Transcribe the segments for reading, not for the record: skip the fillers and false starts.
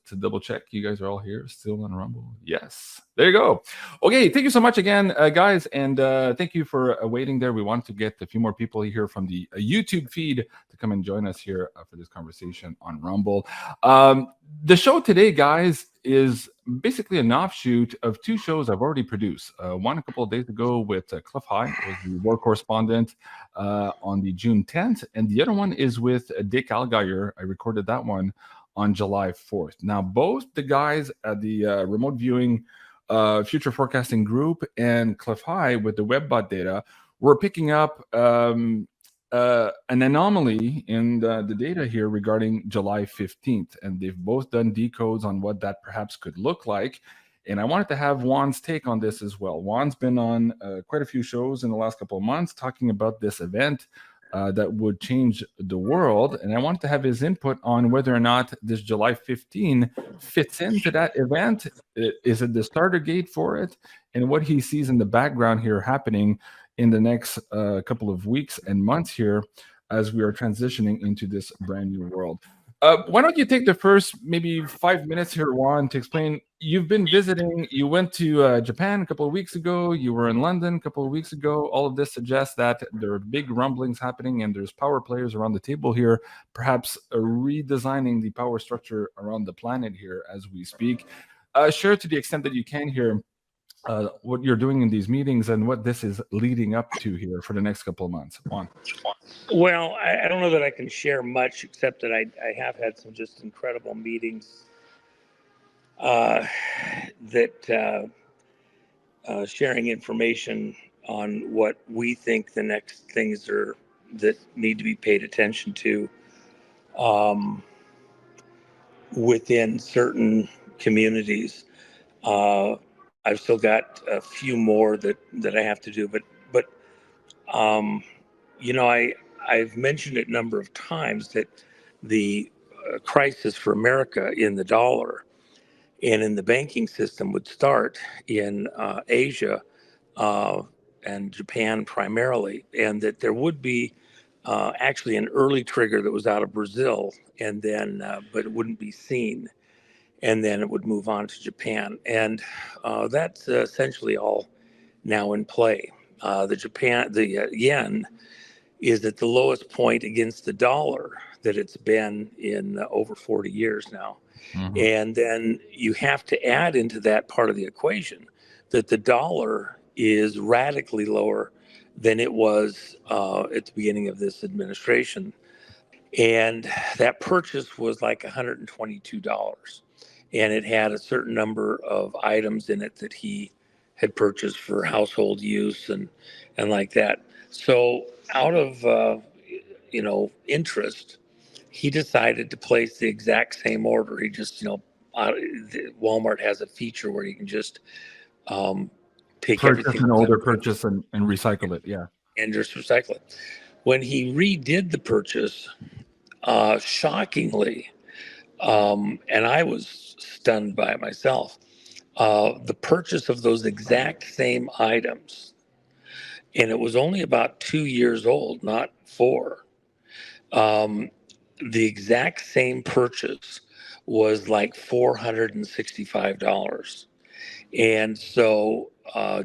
to double check you guys are all here still on Rumble. Yes, there you go. Okay, thank you so much again, guys, and thank you for waiting there. We wanted to get a few more people here from the YouTube feed to come and join us here for this conversation on Rumble. The show today, guys, is basically an offshoot of two shows I've already produced. One a couple of days ago with Cliff High, was the war correspondent on the June 10th, and the other one is with Dick Algeier. I recorded that one on July 4th. Now, both the guys at the remote viewing future forecasting group and Cliff High with the WebBot data were picking up an anomaly in the data here regarding July 15th. And they've both done decodes on what that perhaps could look like. And I wanted to have Juan's take on this as well. Juan's been on quite a few shows in the last couple of months talking about this event that would change the world. And I wanted to have his input on whether or not this July 15 fits into that event. Is it the starter gate for it? And what he sees in the background here happening in the next couple of weeks and months here as we are transitioning into this brand new world. Why don't you take the first maybe 5 minutes here, Juan, to explain? You've been visiting, you went to Japan a couple of weeks ago, you were in London a couple of weeks ago. All of this suggests that there are big rumblings happening and there's power players around the table here, perhaps redesigning the power structure around the planet here as we speak. Share to the extent that you can here what you're doing in these meetings and what this is leading up to here for the next couple of months. Juan. Well, I don't know that I can share much, except that I have had some just incredible meetings sharing information on what we think the next things are that need to be paid attention to within certain communities. I've still got a few more that I have to do, but I've mentioned it a number of times that the crisis for America in the dollar and in the banking system would start in Asia and Japan primarily, and that there would be actually an early trigger that was out of Brazil, and then but it wouldn't be seen. And then it would move on to Japan. And that's essentially all now in play. The yen is at the lowest point against the dollar that it's been in over 40 years now. Mm-hmm. And then you have to add into that part of the equation that the dollar is radically lower than it was at the beginning of this administration. And that purchase was like $122. And it had a certain number of items in it that he had purchased for household use and like that. So out of interest, he decided to place the exact same order. He just Walmart has a feature where you can just take everything, an older purchase and recycle it, and just recycle it. When he redid the purchase, shockingly, and I was stunned by it myself, the purchase of those exact same items, and it was only about 2 years old, not 4. The exact same purchase was like $465. And so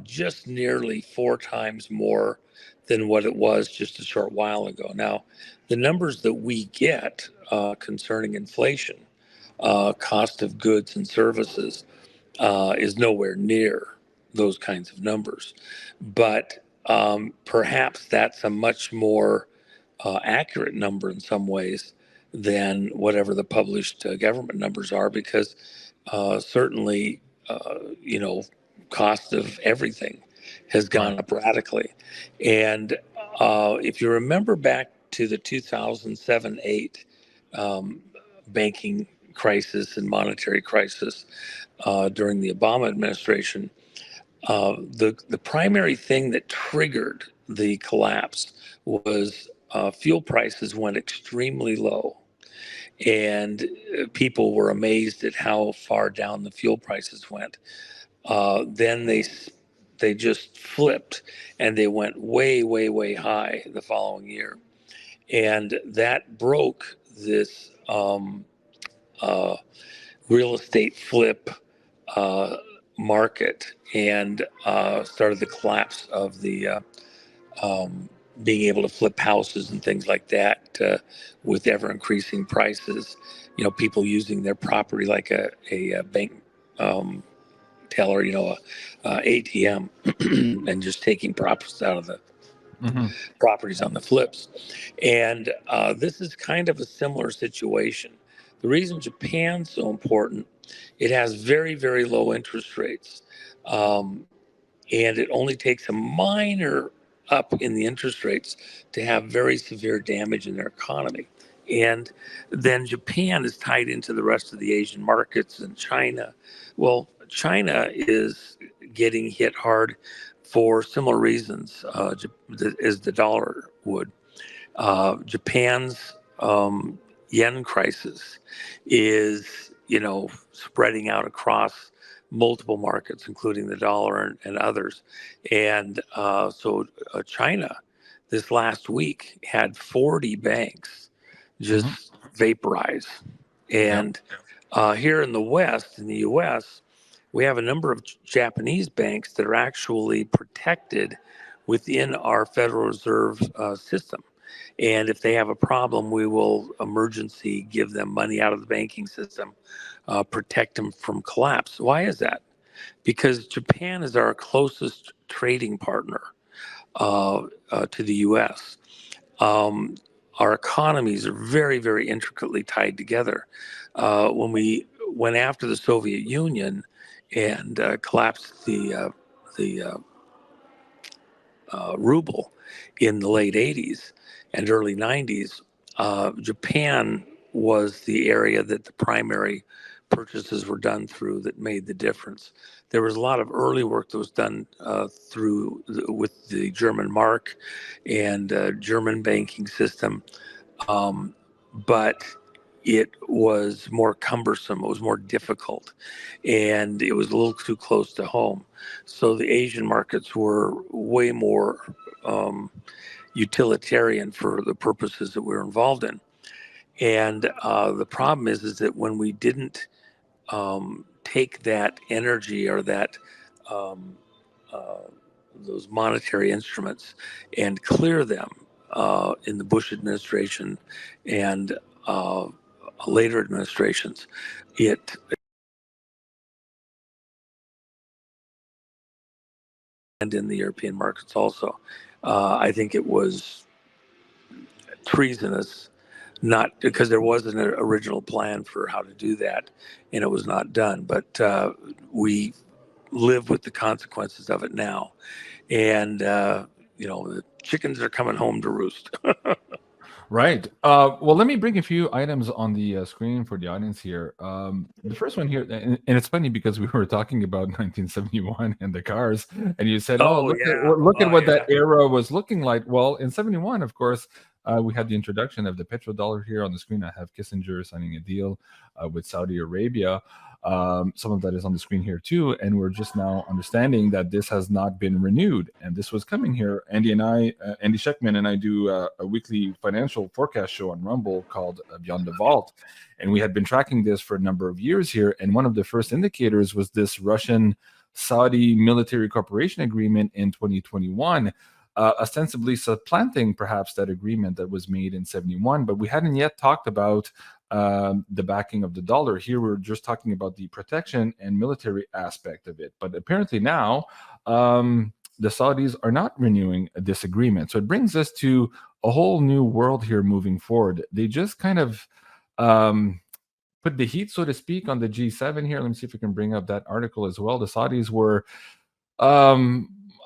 just nearly 4 times more than what it was just a short while ago. Now, the numbers that we get concerning inflation, cost of goods and services, is nowhere near those kinds of numbers. But perhaps that's a much more accurate number in some ways than whatever the published government numbers are, because certainly, cost of everything has gone up radically. And if you remember back to the 2007-8 banking crisis and monetary crisis during the Obama administration, the primary thing that triggered the collapse was fuel prices went extremely low. And people were amazed at how far down the fuel prices went. Then they just flipped and they went way, way, way high the following year. And that broke this real estate flip market and started the collapse of the being able to flip houses and things like that with ever increasing prices. People using their property like a bank teller, a ATM, and just taking profits out of the properties on the flips. And this is kind of a similar situation. The reason Japan's so important, it has very, very low interest rates. And it only takes a minor up in the interest rates to have very severe damage in their economy. And then Japan is tied into the rest of the Asian markets and China. Well, China is getting hit hard for similar reasons as the dollar would. Japan's yen crisis is, spreading out across multiple markets, including the dollar and others. And so China this last week had 40 banks just vaporize. And here in the West, in the US, we have a number of Japanese banks that are actually protected within our Federal Reserve system. And if they have a problem, we will emergency give them money out of the banking system, protect them from collapse. Why is that? Because Japan is our closest trading partner to the U.S. Our economies are very, very intricately tied together. When we went after the Soviet Union and collapsed the ruble in the late 80s and early 90s, Japan was the area that the primary purchases were done through that made the difference. There was a lot of early work that was done with the German mark and German banking system, but it was more cumbersome, it was more difficult, and it was a little too close to home. So the Asian markets were way more utilitarian for the purposes that we were involved in. And the problem is that when we didn't take that energy or that those monetary instruments and clear them in the Bush administration and later administrations, it and in the European markets also. I think it was treasonous, not because there wasn't an original plan for how to do that, and it was not done. But we live with the consequences of it now, and the chickens are coming home to roost. Right. Well, let me bring a few items on the screen for the audience here. The first one here, and it's funny because we were talking about 1971 and the cars, and you said, "Oh, look at what that era was looking like." Well, in '71, of course, we had the introduction of the petrodollar here on the screen. I have Kissinger signing a deal with Saudi Arabia. Some of that is on the screen here too, and we're just now understanding that this has not been renewed, and this was coming here. Andy Sheckman and I do a weekly financial forecast show on Rumble called Beyond the Vault, and we had been tracking this for a number of years here, and one of the first indicators was this Russian-Saudi military cooperation agreement in 2021, ostensibly supplanting perhaps that agreement that was made in '71, but we hadn't yet talked about the backing of the dollar. Here we're just talking about the protection and military aspect of it. But apparently now the Saudis are not renewing this agreement. So it brings us to a whole new world here moving forward. They just kind of put the heat, so to speak, on the G7 here. Let me see if we can bring up that article as well. The Saudis were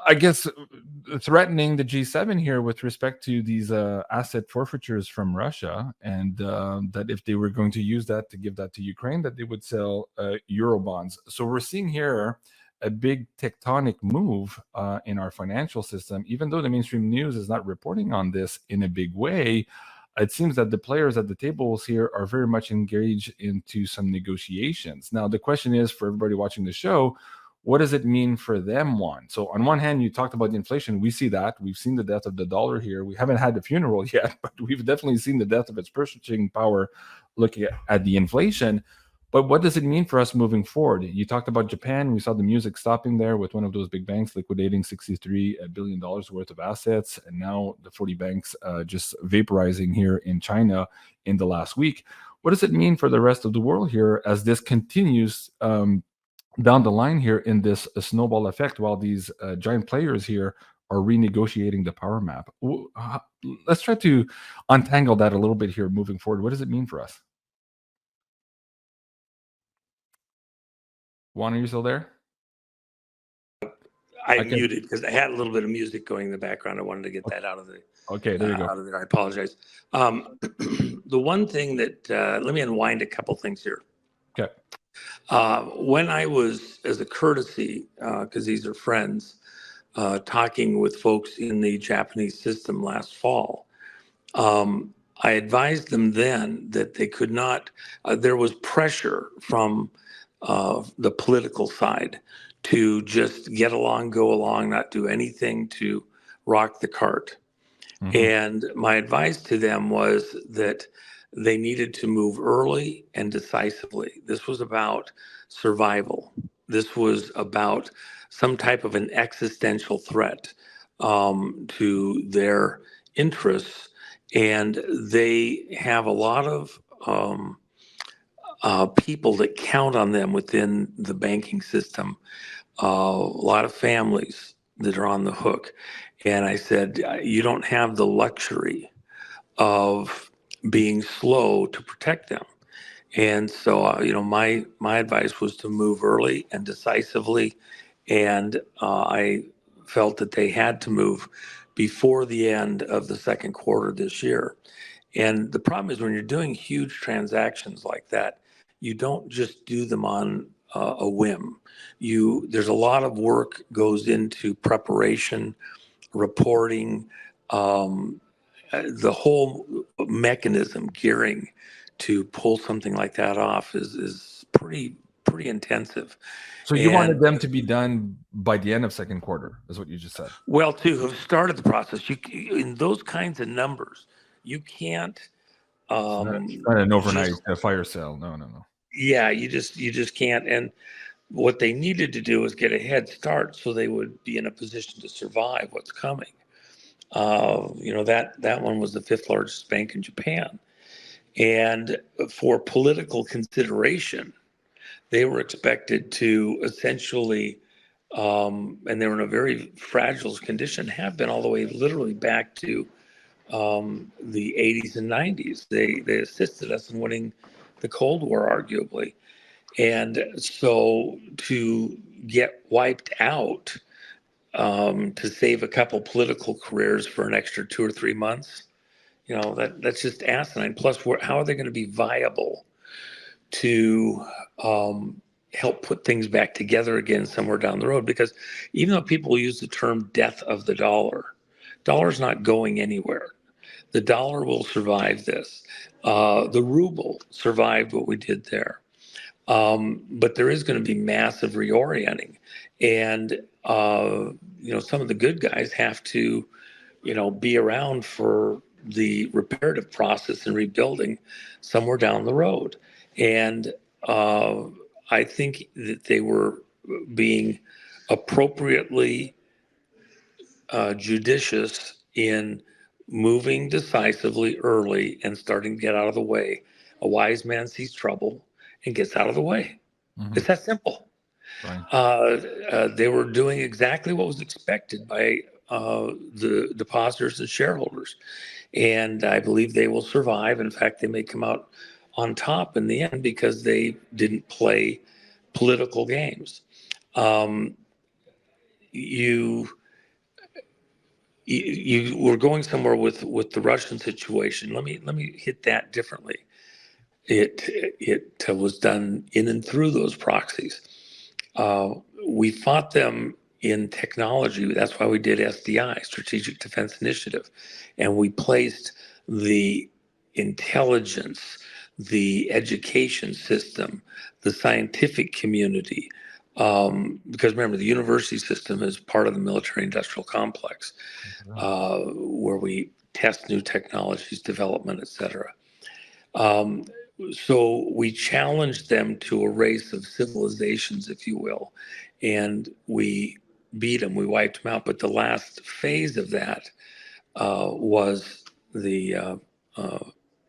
I guess threatening the G7 here with respect to these asset forfeitures from Russia, and that if they were going to use that to give that to Ukraine, that they would sell Euro bonds. So we're seeing here a big tectonic move in our financial system. Even though the mainstream news is not reporting on this in a big way, it seems that the players at the tables here are very much engaged into some negotiations. Now, the question is for everybody watching the show, what does it mean for them? So on one hand, you talked about the inflation. We see that. We've seen the death of the dollar here. We haven't had the funeral yet, but we've definitely seen the death of its purchasing power looking at the inflation. But what does it mean for us moving forward? You talked about Japan. We saw the music stopping there with one of those big banks liquidating $63 billion worth of assets. And now the 40 banks just vaporizing here in China in the last week. What does it mean for the rest of the world here as this continues down the line here in this snowball effect while these giant players here are renegotiating the power map? Let's try to untangle that a little bit here moving forward. What does it mean for us? Juan, are you still there? I muted because I had a little bit of music going in the background. I wanted to get that out of the. Okay, there you go. Out of there. I apologize. The one thing that let me unwind a couple things here. Okay. When I was, as a courtesy, because these are friends, talking with folks in the Japanese system last fall, I advised them then that they could not. There was pressure from the political side to just get along, go along, not do anything to rock the cart. Mhm. And my advice to them was that they needed to move early and decisively. This was about survival. This was about some type of an existential threat to their interests. And they have a lot of people that count on them within the banking system, a lot of families that are on the hook. And I said, you don't have the luxury of being slow to protect them. And so, my advice was to move early and decisively. And I felt that they had to move before the end of the second quarter this year. And the problem is when you're doing huge transactions like that, you don't just do them on a whim. There's a lot of work goes into preparation, reporting, the whole mechanism gearing to pull something like that off is pretty intensive. So you wanted them to be done by the end of second quarter, is what you just said. Well, to have started the process, in those kinds of numbers, you can't. It's not an overnight fire sale. No. Yeah, you just can't. And what they needed to do was get a head start so they would be in a position to survive what's coming. That one was the fifth largest bank in Japan. And for political consideration, they were expected to essentially, and they were in a very fragile condition, have been all the way literally back to the 80s and 90s. They assisted us in winning the Cold War, arguably. And so to get wiped out to save a couple political careers for an extra 2 or 3 months, that's just asinine. Plus, how are they going to be viable to help put things back together again somewhere down the road? Because even though people use the term death of the dollar's not going anywhere. The dollar will survive this. The ruble survived what we did there. But there is going to be massive reorienting. And, some of the good guys have to, be around for the reparative process and rebuilding somewhere down the road. And I think that they were being appropriately judicious in moving decisively early and starting to get out of the way. A wise man sees trouble and gets out of the way. Mhm. It's that simple. Right. They were doing exactly what was expected by the depositors and shareholders. And I believe they will survive. In fact, they may come out on top in the end because they didn't play political games. You were going somewhere with the Russian situation. Let me hit that differently. It was done in and through those proxies. We fought them in technology. That's why we did SDI, Strategic Defense Initiative, and we placed the intelligence, the education system, the scientific community. Because remember, the university system is part of the military-industrial complex, where we test new technologies, development, et cetera. So we challenged them to a race of civilizations, if you will, and we beat them. We wiped them out. But the last phase of that was the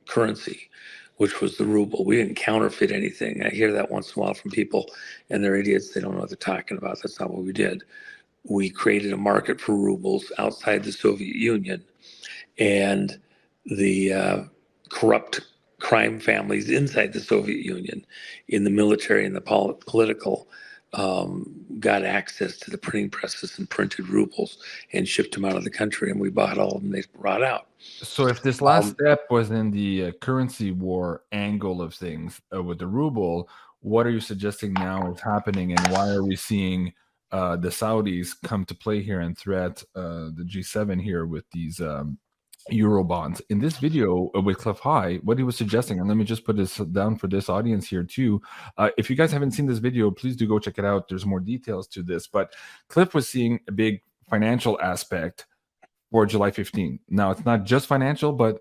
currency, which was the ruble. We didn't counterfeit anything. I hear that once in a while from people, and they're idiots. They don't know what they're talking about. That's not what we did. We created a market for rubles outside the Soviet Union, and the corrupt crime families inside the Soviet Union, in the military and the political, got access to the printing presses and printed rubles and shipped them out of the country, and we bought all of them they brought out. So if this last step was in the currency war angle of things with the ruble, what are you suggesting now is happening, and why are we seeing the Saudis come to play here and threat the G7 here with these Euro bonds? In this video with Cliff High, what he was suggesting, and let me just put this down for this audience here too. If you guys haven't seen this video, please do go check it out. There's more details to this, but Cliff was seeing a big financial aspect for July 15. Now, it's not just financial, but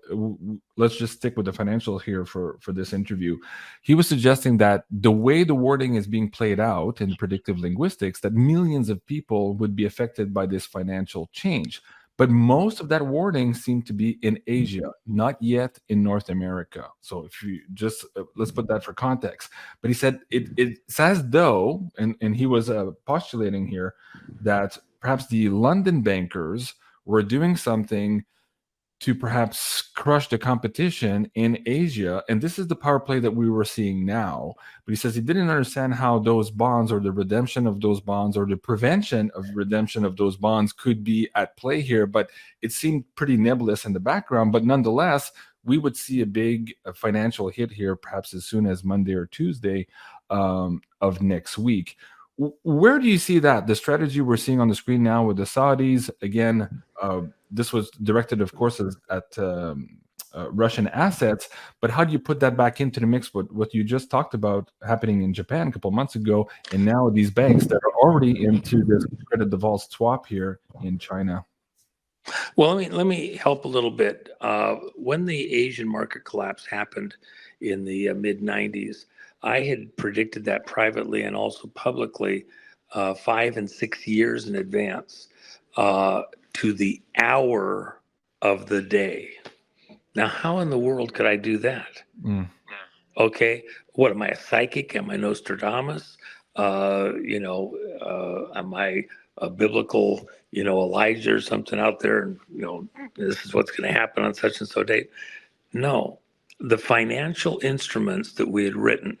let's just stick with the financial here for this interview. He was suggesting that the way the wording is being played out in predictive linguistics, that millions of people would be affected by this financial change. But most of that wording seemed to be in Asia, not yet in North America. So if you just, let's put that for context. But he said it's as though, and he was postulating here, that perhaps the London bankers were doing something to perhaps crush the competition in Asia. And this is the power play that we were seeing now. But he says he didn't understand how those bonds, or the redemption of those bonds, or the prevention of redemption of those bonds could be at play here. But it seemed pretty nebulous in the background. But nonetheless, we would see a big financial hit here, perhaps as soon as Monday or Tuesday of next week. Where do you see that? The strategy we're seeing on the screen now with the Saudis, again, this was directed, of course, at Russian assets, but how do you put that back into the mix with what you just talked about happening in Japan a couple months ago, and now these banks that are already into this credit default swap here in China? Well, let me help a little bit. When the Asian market collapse happened in the mid 90s, I had predicted that privately and also publicly 5 and 6 years in advance to the hour of the day. Now, how in the world could I do that? Okay, what am I, a psychic? Am I Nostradamus? Am I a biblical, Elijah or something out there? And this is what's going to happen on such and so date. No, the financial instruments that we had written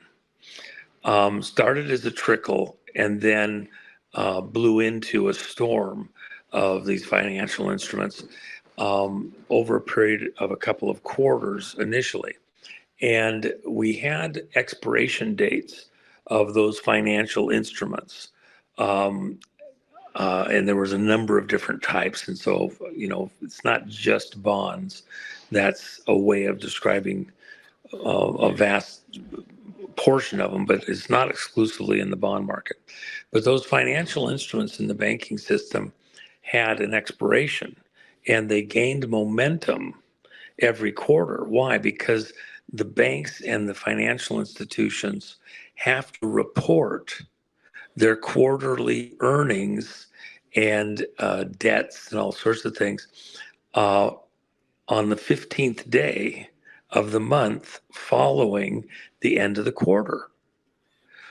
started as a trickle and then blew into a storm of these financial instruments over a period of a couple of quarters initially. And we had expiration dates of those financial instruments. And there was a number of different types. And so, it's not just bonds. That's a way of describing a vast portion of them, but it's not exclusively in the bond market. But those financial instruments in the banking system had an expiration, and they gained momentum every quarter. Why? Because the banks and the financial institutions have to report their quarterly earnings and debts and all sorts of things on the 15th day of the month following the end of the quarter.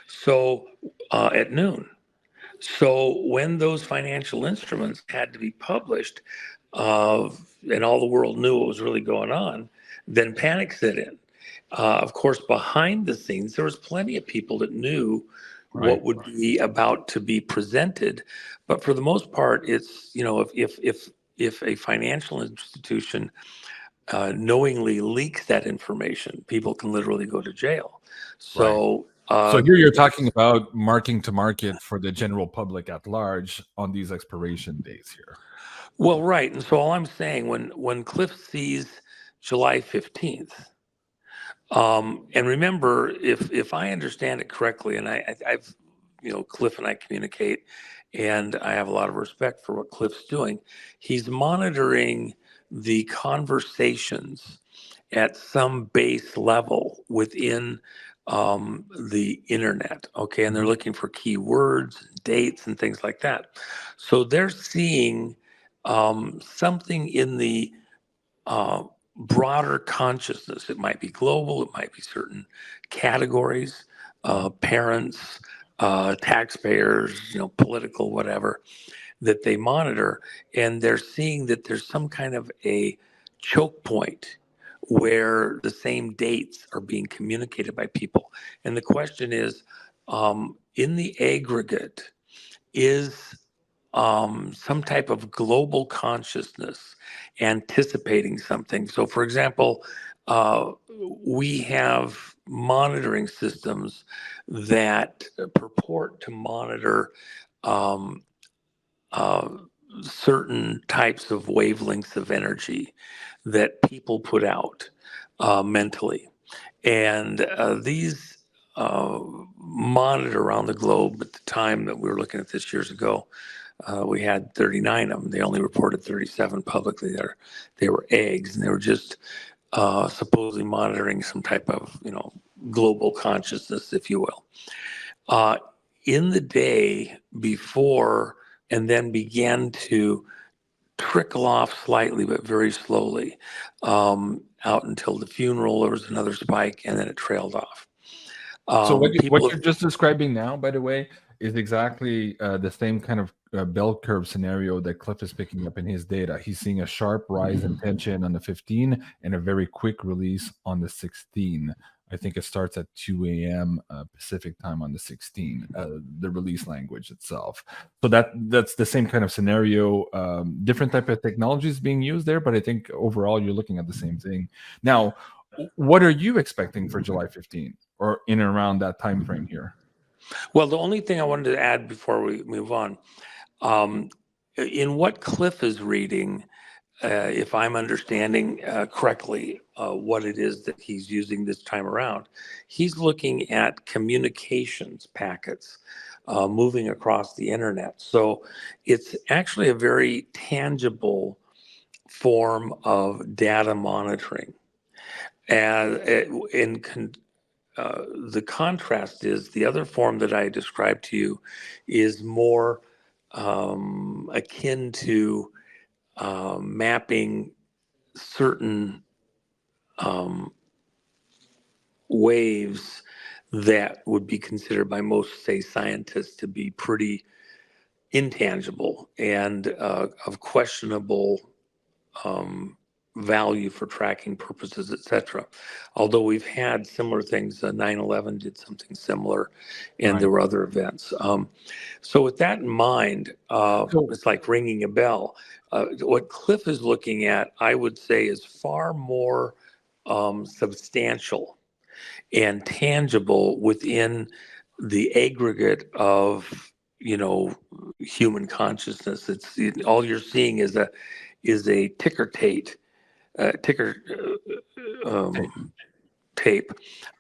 So at noon. So when those financial instruments had to be published, and all the world knew what was really going on, then panic set in. Of course, behind the scenes, there was plenty of people that knew what would be about to be presented. But for the most part, it's, if a financial institution knowingly leaks that information, people can literally go to jail. So, so here you're talking about marking to market for the general public at large on these expiration days here. Well, right. And so all I'm saying, when Cliff sees July 15th, and remember, if I understand it correctly, and I've, Cliff and I communicate, and I have a lot of respect for what Cliff's doing. He's monitoring the conversations at some base level within the internet, okay? And they're looking for keywords, dates, and things like that. So they're seeing something in the broader consciousness. It might be global, it might be certain categories, parents, taxpayers, political, whatever, that they monitor. And they're seeing that there's some kind of a choke point where the same dates are being communicated by people. And the question is, in the aggregate, is some type of global consciousness anticipating something? So, for example, we have monitoring systems that purport to monitor um, uh, certain types of wavelengths of energy that people put out mentally. And these monitor around the globe. At the time that we were looking at this years ago, we had 39 of them. They only reported 37 publicly. They were eggs, and they were just supposedly monitoring some type of, global consciousness, if you will. In the day before, and then began to trickle off slightly, but very slowly, out until the funeral. There was another spike, and then it trailed off. So what People, you're just describing now, by the way, is exactly the same kind of bell curve scenario that Cliff is picking up in his data. He's seeing a sharp rise in tension on the 15 and a very quick release on the 16. I think it starts at 2 a.m. Pacific time on the 16, the release language itself. So that's the same kind of scenario. Different type of technologies being used there, but I think overall you're looking at the same thing. Now, what are you expecting for July 15 or in and around that time frame here? well, the only thing I wanted to add before we move on, in what Cliff is reading, if I'm understanding correctly what it is that he's using this time around, he's looking at communications packets moving across the internet. So it's actually a very tangible form of data monitoring. And the contrast is the other form that I described to you is more akin to mapping certain waves that would be considered by most, say, scientists to be pretty intangible and of questionable value for tracking purposes, etc. Although we've had similar things, 9/11 did something similar, and Right. there were other events. So with that in mind, So it's like ringing a bell. What Cliff is looking at, I would say, is far more substantial and tangible within the aggregate of human consciousness. All you're seeing is a ticker tape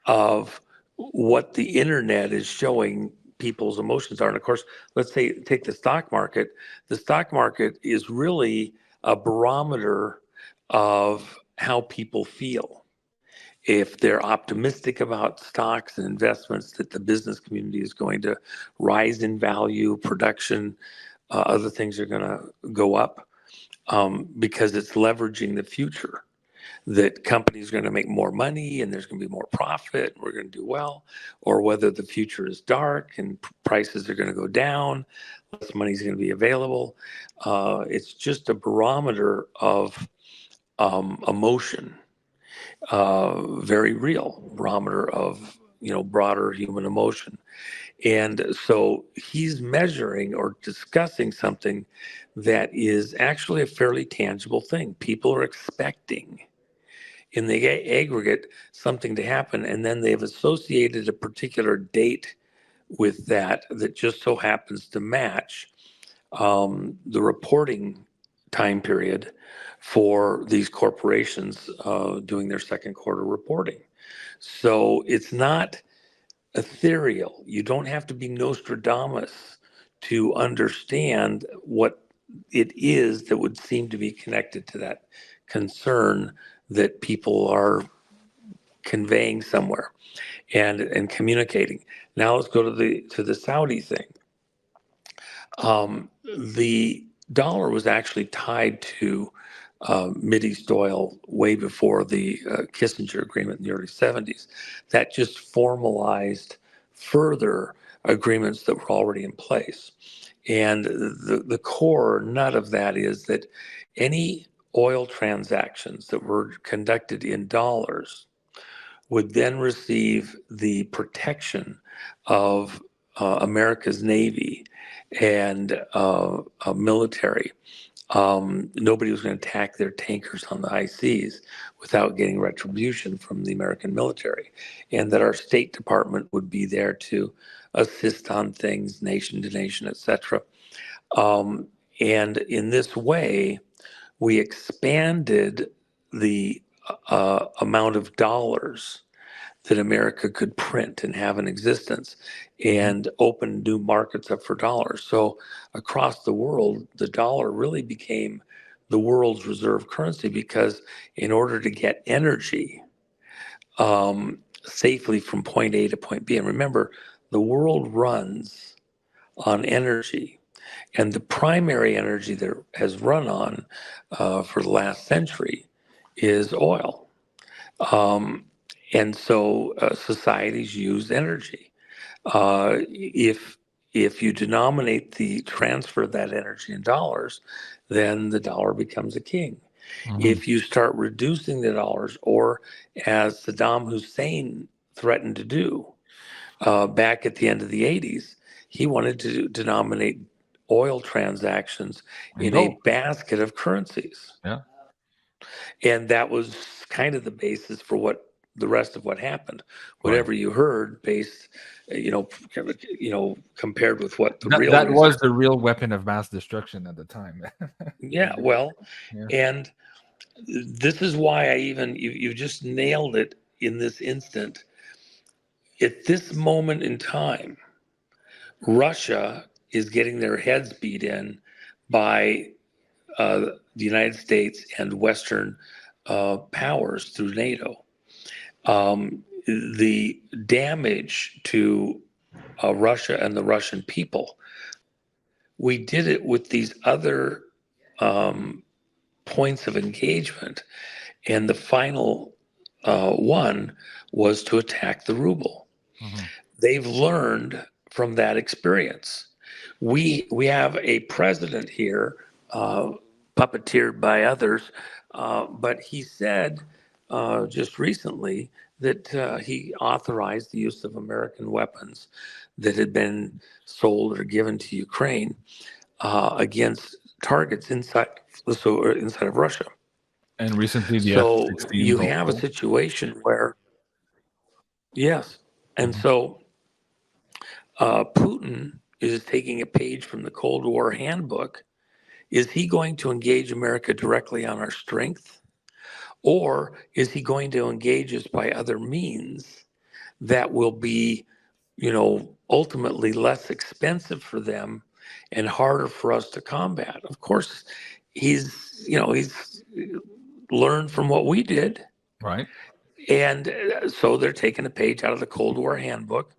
of what the internet is showing people's emotions are. And of course, let's say take the stock market. The stock market is really a barometer of how people feel. If they're optimistic about stocks and investments, that the business community is going to rise in value, production, other things are going to go up because it's leveraging the future, that companies are going to make more money and there's going to be more profit and we're going to do well, or whether the future is dark and prices are going to go down, less money is going to be available. It's just a barometer of emotion, very real barometer of broader human emotion. And so he's measuring or discussing something that is actually a fairly tangible thing. People are expecting in the aggregate something to happen, and then they've associated a particular date with that just so happens to match the reporting time period for these corporations doing their second quarter reporting. So it's not ethereal. You don't have to be Nostradamus to understand what it is that would seem to be connected to that concern that people are conveying somewhere and communicating. Now let's go to the Saudi thing. The dollar was actually tied to Mideast oil way before the Kissinger agreement in the early 70s. That just formalized further agreements that were already in place. And the core nut of that is that any oil transactions that were conducted in dollars would then receive the protection of America's Navy and military. Nobody was going to attack their tankers on the high seas without getting retribution from the American military, and that our State Department would be there to assist on things, nation to nation, etc. And in this way, we expanded the amount of dollars that America could print and have in existence and open new markets up for dollars. So across the world, the dollar really became the world's reserve currency because in order to get energy safely from point A to point B, and remember, the world runs on energy. And the primary energy that has run on for the last century is oil. And so societies use energy. If you denominate the transfer of that energy in dollars, then the dollar becomes a king. If you start reducing the dollars, or as Saddam Hussein threatened to do back at the end of the 80s, he wanted to denominate oil transactions in a basket of currencies. Yeah. And that was kind of the basis for what the rest of what happened. Whatever you heard, based, compared with what the real that was the real weapon of mass destruction at the time. Yeah, well, and this is why you just nailed it in this instant. At this moment in time, Russia is getting their heads beat in by the United States and Western powers through NATO. The damage to Russia and the Russian people, we did it with these other points of engagement. And the final one was to attack the ruble. They've learned from that experience. We have a president here, puppeteered by others, but he said just recently that he authorized the use of American weapons that had been sold or given to Ukraine against targets inside of Russia. And recently, the So F-16 you have a situation where, yes, and so Putin is taking a page from the Cold War handbook. Is he going to engage America directly on our strength? Or is he going to engage us by other means that will be, ultimately less expensive for them and harder for us to combat? Of course, he's learned from what we did. Right. And so they're taking a page out of the Cold War handbook,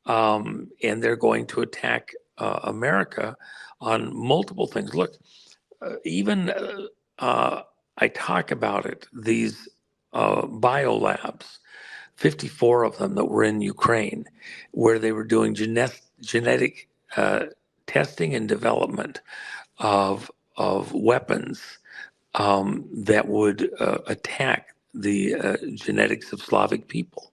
and they're going to attack America on multiple things. Look, even I talk about it, these biolabs, 54 of them that were in Ukraine, where they were doing genetic testing and development of weapons that would attack the genetics of Slavic people.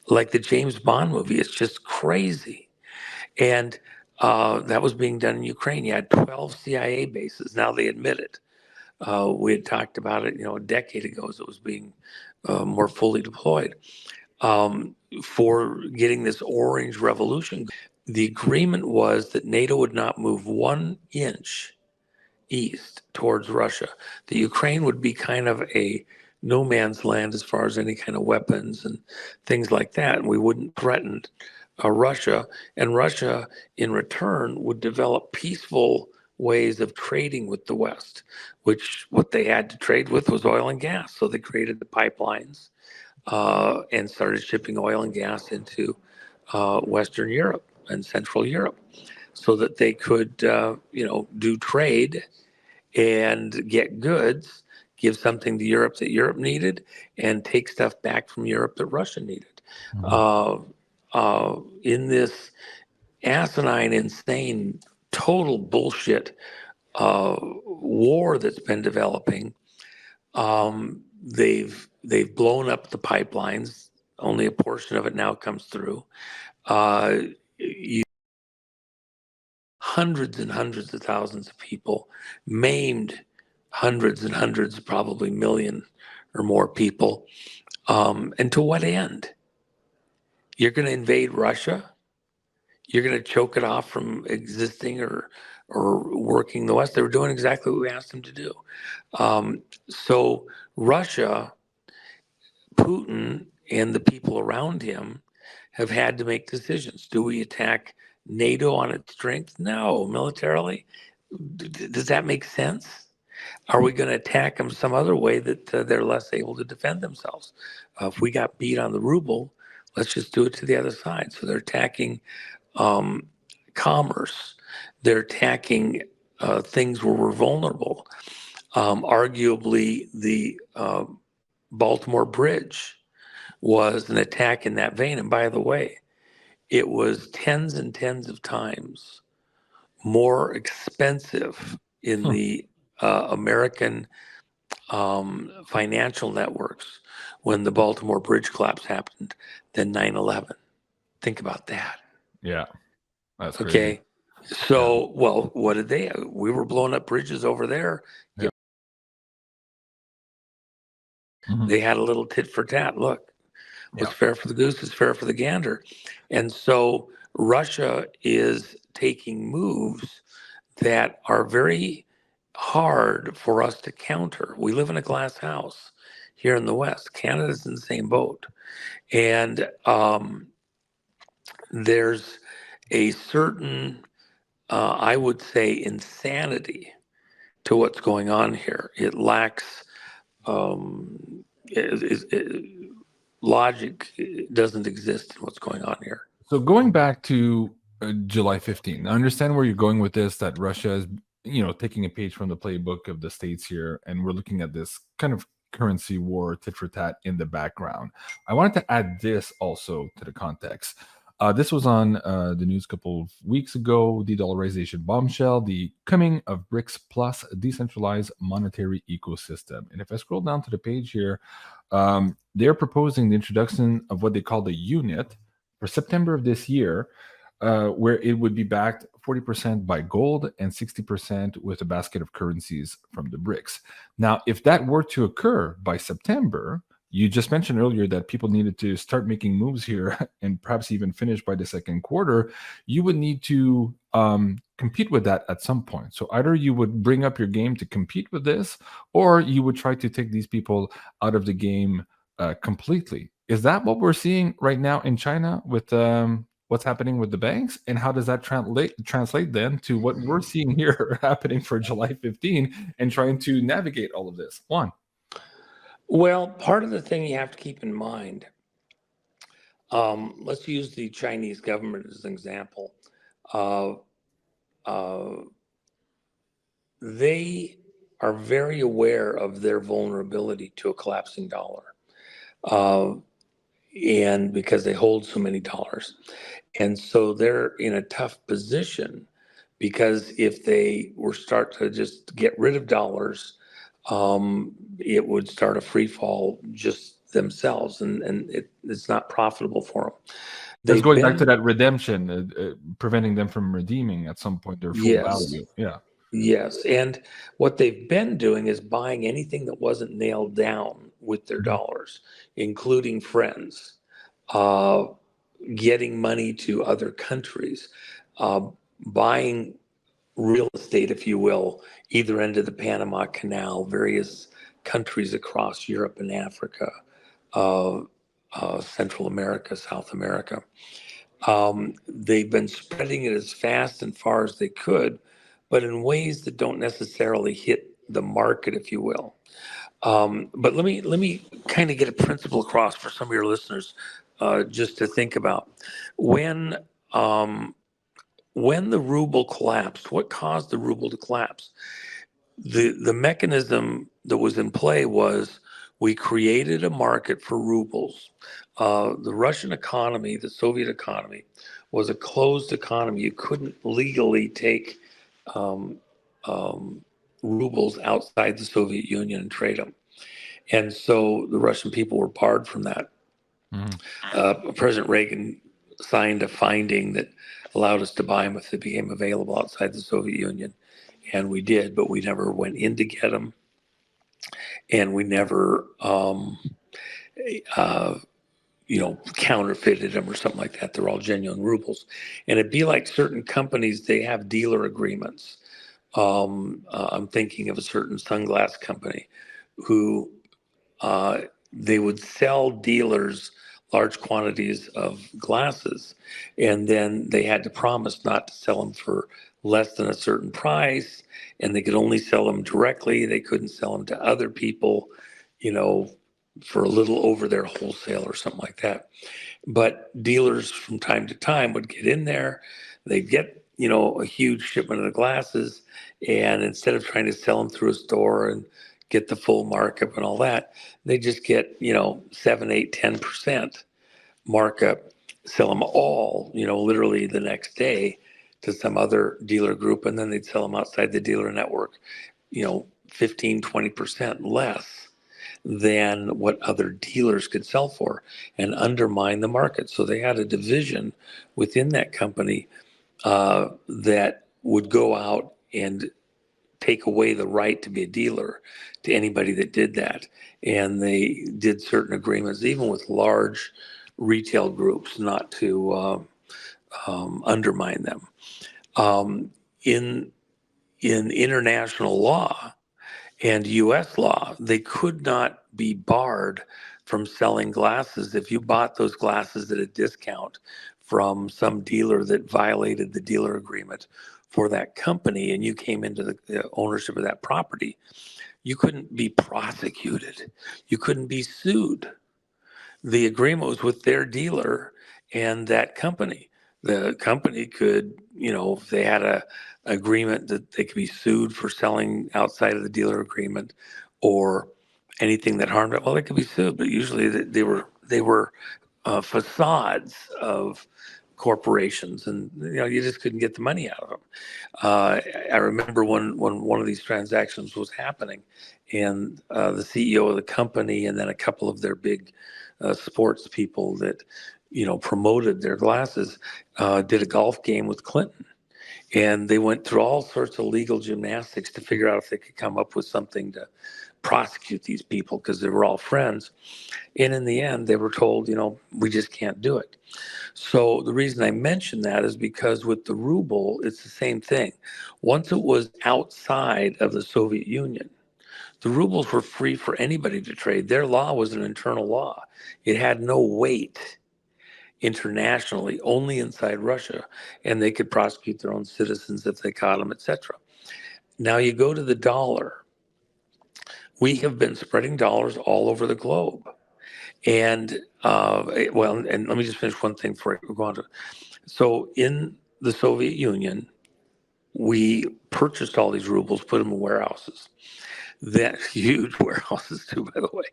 Like the James Bond movie, it's just crazy. And that was being done in Ukraine. You had 12 CIA bases. Now they admit it. We had talked about it, a decade ago as it was being more fully deployed. For getting this orange revolution, the agreement was that NATO would not move 1 inch east towards Russia. The Ukraine would be kind of a no man's land as far as any kind of weapons and things like that. And we wouldn't threaten Russia. And Russia, in return, would develop peaceful ways of trading with the West, which what they had to trade with was oil and gas. So they created the pipelines and started shipping oil and gas into Western Europe and Central Europe so that they could, do trade and get goods, give something to Europe that Europe needed, and take stuff back from Europe that Russia needed. In this asinine, insane, total bullshit war that's been developing, they've blown up the pipelines. Only a portion of it now comes through. Hundreds and hundreds of thousands of people, maimed hundreds and hundreds, probably million or more people. And to what end? You're going to invade Russia? You're going to choke it off from existing or working the West? They were doing exactly what we asked them to do. So Russia, Putin, and the people around him have had to make decisions. Do we attack NATO on its strength? No. Militarily? Does that make sense? Are we going to attack them some other way that they're less able to defend themselves? If we got beat on the ruble, let's just do it to the other side. So they're attacking commerce. They're attacking things where we're vulnerable. Arguably, the Baltimore Bridge was an attack in that vein. And by the way, it was tens and tens of times more expensive in the American financial networks when the Baltimore Bridge collapse happened than 9/11. Think about that. Yeah, that's crazy. Okay. So, well, what did they? We were blowing up bridges over there. Yeah. They had a little tit for tat. Look, what's fair for the goose is fair for the gander. And so Russia is taking moves that are very hard for us to counter. We live in a glass house here in the West. Canada's in the same boat. And there's a certain, I would say, insanity to what's going on here. It lacks logic. It doesn't exist in what's going on here. So going back to July 15th, I understand where you're going with this, that Russia is, taking a page from the playbook of the States here, and we're looking at this kind of currency war, tit for tat in the background. I wanted to add this also to the context. This was on the news a couple of weeks ago, de-dollarization bombshell, the coming of BRICS plus decentralized monetary ecosystem. And if I scroll down to the page here, they're proposing the introduction of what they call the unit for September of this year, where it would be backed 40% by gold and 60% with a basket of currencies from the BRICS. Now, if that were to occur by September, you just mentioned earlier that people needed to start making moves here and perhaps even finish by the second quarter. You would need to compete with that at some point. So either you would bring up your game to compete with this, or you would try to take these people out of the game completely. Is that what we're seeing right now in China with what's happening with the banks? And how does that translate then to what we're seeing here happening for July 15 and trying to navigate all of this? Juan. Well, part of the thing you have to keep in mind, let's use the Chinese government as an example. They are very aware of their vulnerability to a collapsing dollar. And because they hold so many dollars. And so they're in a tough position because if they were start to just get rid of dollars, it would start a free fall just themselves, and it's not profitable for them. That's going back to that redemption, preventing them from redeeming at some point their full value. Yeah. Yes. And what they've been doing is buying anything that wasn't nailed down with their dollars, including friends, getting money to other countries, buying real estate, if you will, either end of the Panama Canal, various countries across Europe and Africa, Central America, South America. They've been spreading it as fast and far as they could but in ways that don't necessarily hit the market, if you will. But let me kind of get a principle across for some of your listeners, just to think about when um, when the ruble collapsed. What caused the ruble to collapse? The mechanism that was in play was we created a market for rubles. The Russian economy, the Soviet economy, was a closed economy. You couldn't legally take um, um, rubles outside the Soviet Union and trade them. And so the Russian people were barred from that. President Reagan signed a finding that allowed us to buy them if they became available outside the Soviet Union. And we did, but we never went in to get them. And we never, counterfeited them or something like that. They're all genuine rubles. And it'd be like certain companies, they have dealer agreements. I'm thinking of a certain sunglass company who they would sell dealers large quantities of glasses, and then they had to promise not to sell them for less than a certain price, and they could only sell them directly. They couldn't sell them to other people, for a little over their wholesale or something like that. But dealers from time to time would get in there, they'd get, a huge shipment of the glasses, and instead of trying to sell them through a store and get the full markup and all that, they just get, 7, 8, 10% markup, sell them all, literally the next day to some other dealer group, and then they'd sell them outside the dealer network, 15, 20% less than what other dealers could sell for, and undermine the market. So they had a division within that company that would go out and take away the right to be a dealer to anybody that did that. And they did certain agreements, even with large retail groups, not to undermine them. In international law and U.S. law, they could not be barred from selling glasses if you bought those glasses at a discount from some dealer that violated the dealer agreement for that company, and you came into the ownership of that property. You couldn't be prosecuted. You couldn't be sued. The agreement was with their dealer and that company. The company could, if they had a agreement that they could be sued for selling outside of the dealer agreement or anything that harmed it, well, they could be sued. But usually they were facades of corporations, and you just couldn't get the money out of them. I remember when one of these transactions was happening, and the CEO of the company and then a couple of their big sports people that promoted their glasses did a golf game with Clinton, and they went through all sorts of legal gymnastics to figure out if they could come up with something to prosecute these people because they were all friends. And in the end, they were told, we just can't do it. So the reason I mention that is because with the ruble, it's the same thing. Once it was outside of the Soviet Union, the rubles were free for anybody to trade. Their law was an internal law. It had no weight internationally, only inside Russia, and they could prosecute their own citizens if they caught them, etc. Now you go to the dollar. We have been spreading dollars all over the globe. And and let me just finish one thing before I go on to. So in the Soviet Union, we purchased all these rubles, put them in warehouses. That huge warehouses too, by the way.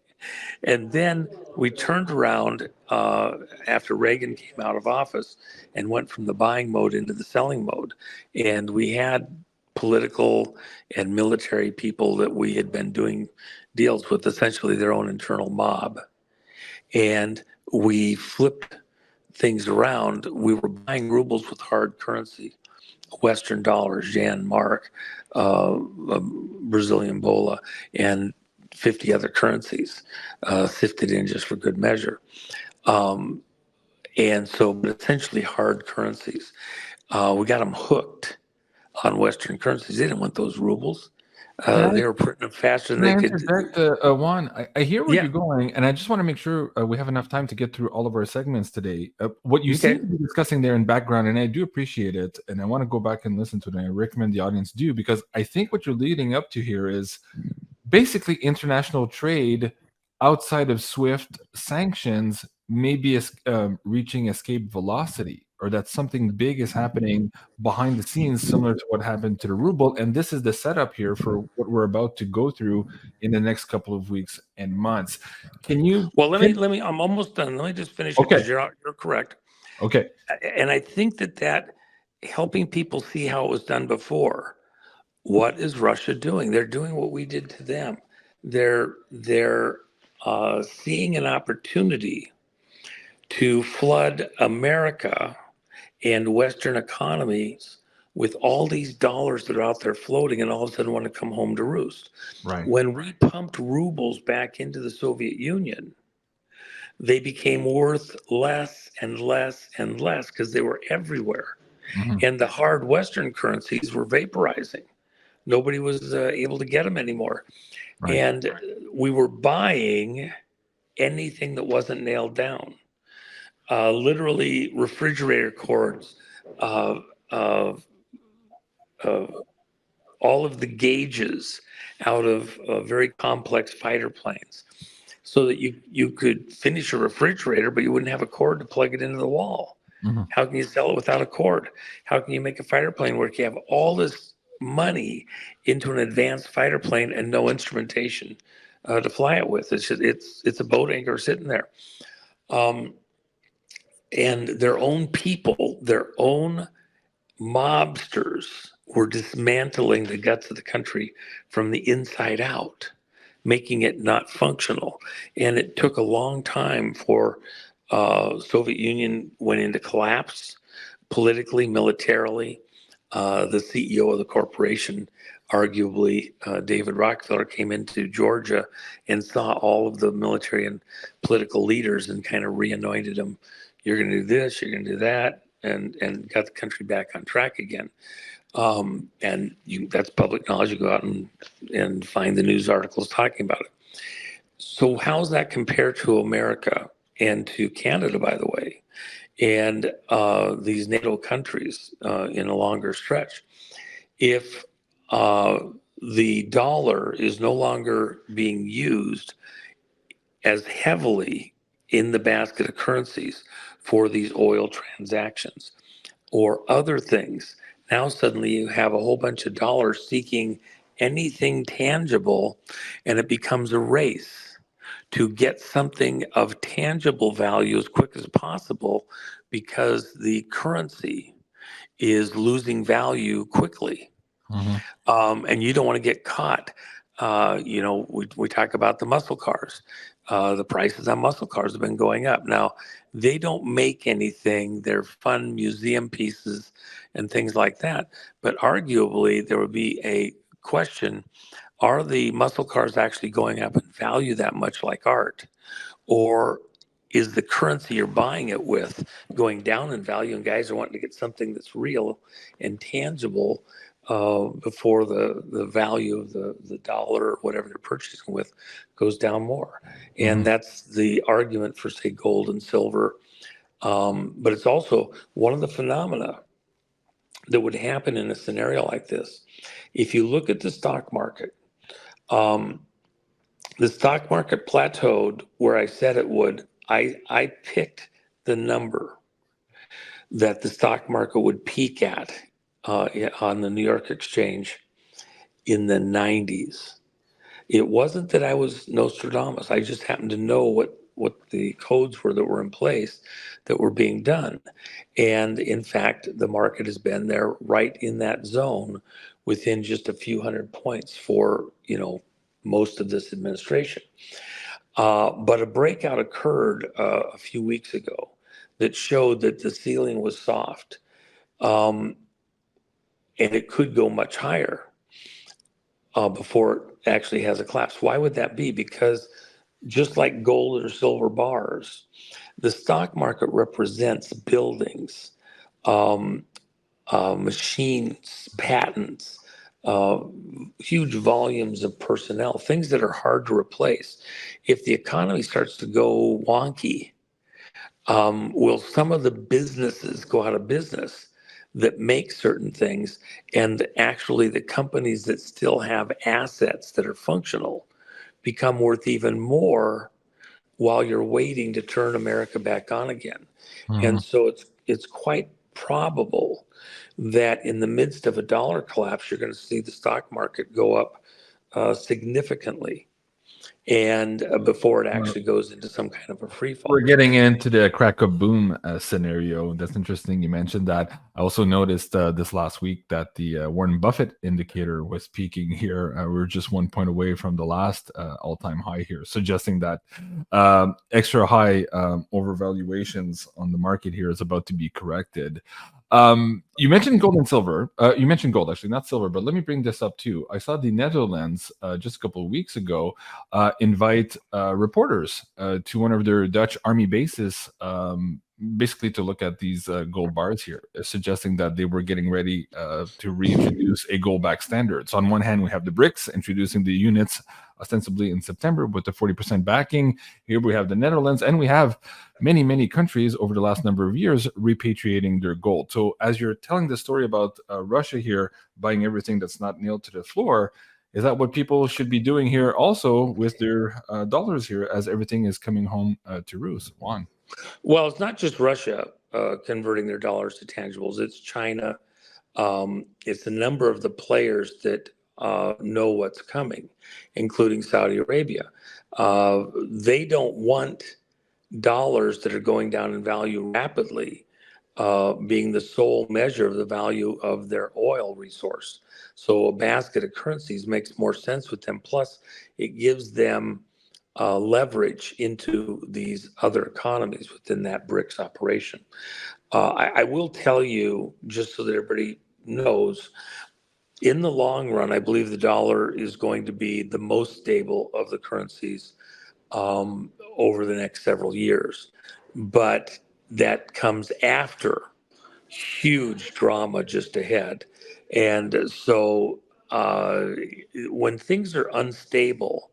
And then we turned around after Reagan came out of office and went from the buying mode into the selling mode. And we had political and military people that we had been doing deals with, essentially their own internal mob. And we flipped things around. We were buying rubles with hard currency, Western dollars, yen, mark, Brazilian bola, and 50 other currencies, sifted in just for good measure. And so, but essentially hard currencies. We got them hooked on Western currencies. They didn't want those rubles. They were printing them faster than Can I they could. interject, Juan? I hear where Yeah. you're going, and I just want to make sure we have enough time to get through all of our segments today. What you Okay. seem to be discussing there in background, and I do appreciate it, and I want to go back and listen to it, and I recommend the audience do, because I think what you're leading up to here is basically international trade outside of SWIFT sanctions may be reaching escape velocity, or that something big is happening behind the scenes, similar to what happened to the ruble. And this is the setup here for what we're about to go through in the next couple of weeks and months. Can you? Well, let me. I'm almost done. Let me just finish it Okay. because you're correct. Okay. And I think that helping people see how it was done before. What is Russia doing? They're doing what we did to them. They're seeing an opportunity to flood America and Western economies with all these dollars that are out there floating, and all of a sudden want to come home to roost. Right. When we pumped rubles back into the Soviet Union, they became worth less and less and less because they were everywhere. Mhm. And the hard Western currencies were vaporizing. Nobody was able to get them anymore. Right. And we were buying anything that wasn't nailed down. Literally refrigerator cords, uh, uh, uh, all of the gauges out of very complex fighter planes, so that you could finish a refrigerator, but you wouldn't have a cord to plug it into the wall. Mhm. How can you sell it without a cord? How can you make a fighter plane work? You have all this money into an advanced fighter plane and no instrumentation to fly it with. It's a boat anchor sitting there. Um, and their own people, their own mobsters were dismantling the guts of the country from the inside out, making it not functional. And it took a long time for Soviet Union went into collapse politically, militarily. The CEO of the corporation, arguably David Rockefeller, came into Georgia and saw all of the military and political leaders and kind of reanointed them. You're going to do this, you're going to do that, and got the country back on track again. That's public knowledge. You go out and find the news articles talking about it. So how's that compare to America and to Canada, by the way, and these NATO countries in a longer stretch? If the dollar is no longer being used as heavily in the basket of currencies for these oil transactions or other things, now suddenly you have a whole bunch of dollars seeking anything tangible, and it becomes a race to get something of tangible value as quick as possible because the currency is losing value quickly. Mhm. And you don't want to get caught. We talk about the muscle cars. The prices on muscle cars have been going up. Now, they don't make anything. They're fun museum pieces and things like that. But arguably, there would be a question: are the muscle cars actually going up in value that much, like art? Or is the currency you're buying it with going down in value, and guys are wanting to get something that's real and tangible before the value of the dollar or whatever they're purchasing with goes down more? And Mhm. that's the argument for, say, gold and silver. But it's also one of the phenomena that would happen in a scenario like this. If you look at the stock market, um, the stock market plateaued where I said it would. I picked the number that the stock market would peak at on the New York Exchange in the 90s. It wasn't that I was Nostradamus. I just happened to know what the codes were that were in place that were being done. And in fact, the market has been there right in that zone within just a few hundred points for, most of this administration. But a breakout occurred a few weeks ago that showed that the ceiling was soft, um, and it could go much higher before it actually has a collapse. Why would that be? Because just like gold or silver bars, the stock market represents buildings, um, machines, patents, uh, huge volumes of personnel, things that are hard to replace. If the economy starts to go wonky, will some of the businesses go out of business that make certain things, and actually the companies that still have assets that are functional become worth even more while you're waiting to turn America back on again? And Mhm. so it's quite probable that in the midst of a dollar collapse, you're going to see the stock market go up significantly, and before it actually goes into some kind of a free We're fall. getting into the crack of boom scenario. That's interesting. You mentioned that. I also noticed this last week that the Warren Buffett indicator was peaking here. We're just 1 point away from the last all-time high here, suggesting that extra high overvaluations on the market here is about to be corrected. You mentioned gold and silver. You mentioned gold, actually, not silver, but let me bring this up too. I saw the Netherlands just a couple of weeks ago invite reporters to one of their Dutch army bases, basically to look at these gold bars here, suggesting that they were getting ready to reintroduce a gold-backed standard. So on one hand, we have the BRICS introducing the units ostensibly in September with the 40% backing. Here we have the Netherlands, and we have many, many countries over the last number of years repatriating their gold. So as you're telling the story about Russia here buying everything that's not nailed to the floor, is that what people should be doing here also with their dollars here as everything is coming home to roost? Juan. Well, it's not just Russia converting their dollars to tangibles. It's China. It's a number of the players that know what's coming, including Saudi Arabia. They don't want dollars that are going down in value rapidly being the sole measure of the value of their oil resource. So a basket of currencies makes more sense with them. Plus, it gives them leverage into these other economies within that BRICS operation. I will tell you, just so that everybody knows, in the long run, I believe the dollar is going to be the most stable of the currencies over the next several years. But that comes after huge drama just ahead. And so when things are unstable,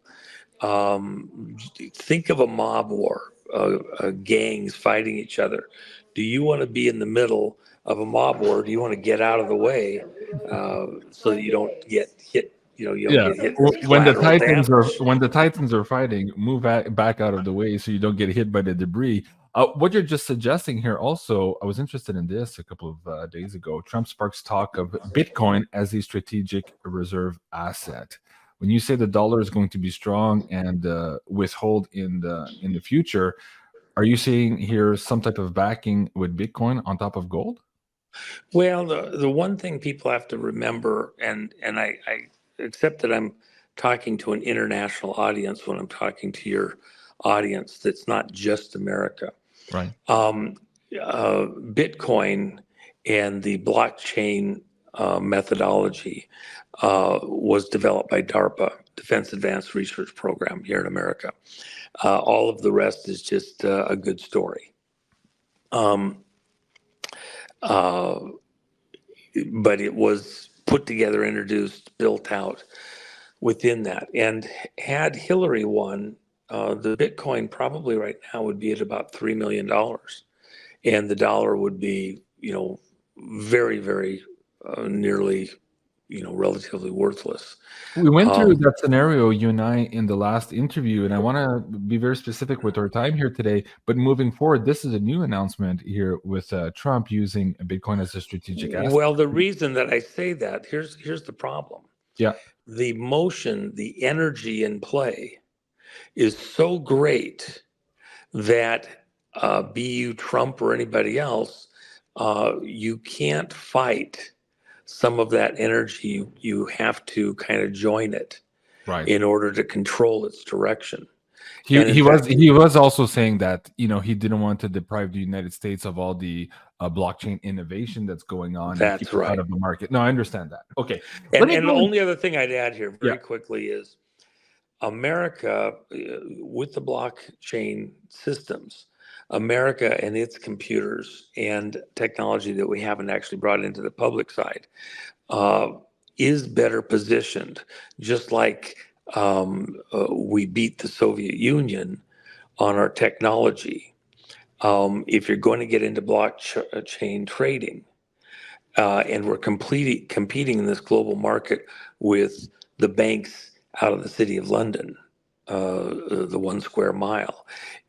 think of a mob war, gangs fighting each other. Do you want to be in the middle of a mob war? Do you want to get out of the way so that you don't get hit? You don't Yeah, get hit with when the collateral Titans are damage. fighting, move back out of the way so you don't get hit by the debris. What you're just suggesting here, also, I was interested in this a couple of days ago. Trump sparks talk of Bitcoin as a strategic reserve asset. When you say the dollar is going to be strong and withhold in the future, are you seeing here some type of backing with Bitcoin on top of gold? Well, the one thing people have to remember, and I accept that I'm talking to an international audience when I'm talking to your audience that's not just America. Right. Um, Bitcoin and the blockchain methodology was developed by DARPA, Defense Advanced Research Program here in America. All of the rest is just a good story. Um, uh, but it was put together, introduced, built out within that. And had Hillary won, the Bitcoin probably right now would be at about $3 million, and the dollar would be, very, very nearly, relatively worthless. We went through Um, that scenario, you and I, in the last interview, and I want to be very specific with our time here today. But moving forward, this is a new announcement here with Trump using Bitcoin as a strategic asset. well, the reason that I say that, here's the problem. Yeah, The motion, the energy in play is so great that be you Trump or anybody else, you can't fight some of that energy. You have to kind of join it right. in order to control its direction. He And in he was fact, he was also saying that he didn't want to deprive the United States of all the blockchain innovation that's going on and keep that's us out right. of the market. No, I understand that. Okay, let And me and the go. only other thing I'd add here Yeah, very quickly is America, with the blockchain systems, America and its computers and technology that we haven't actually brought into the public side, uh, is better positioned, just like we beat the Soviet Union on our technology. If you're going to get into blockchain trading, and we're competing in this global market with the banks out of the City of London, the 1 square mile,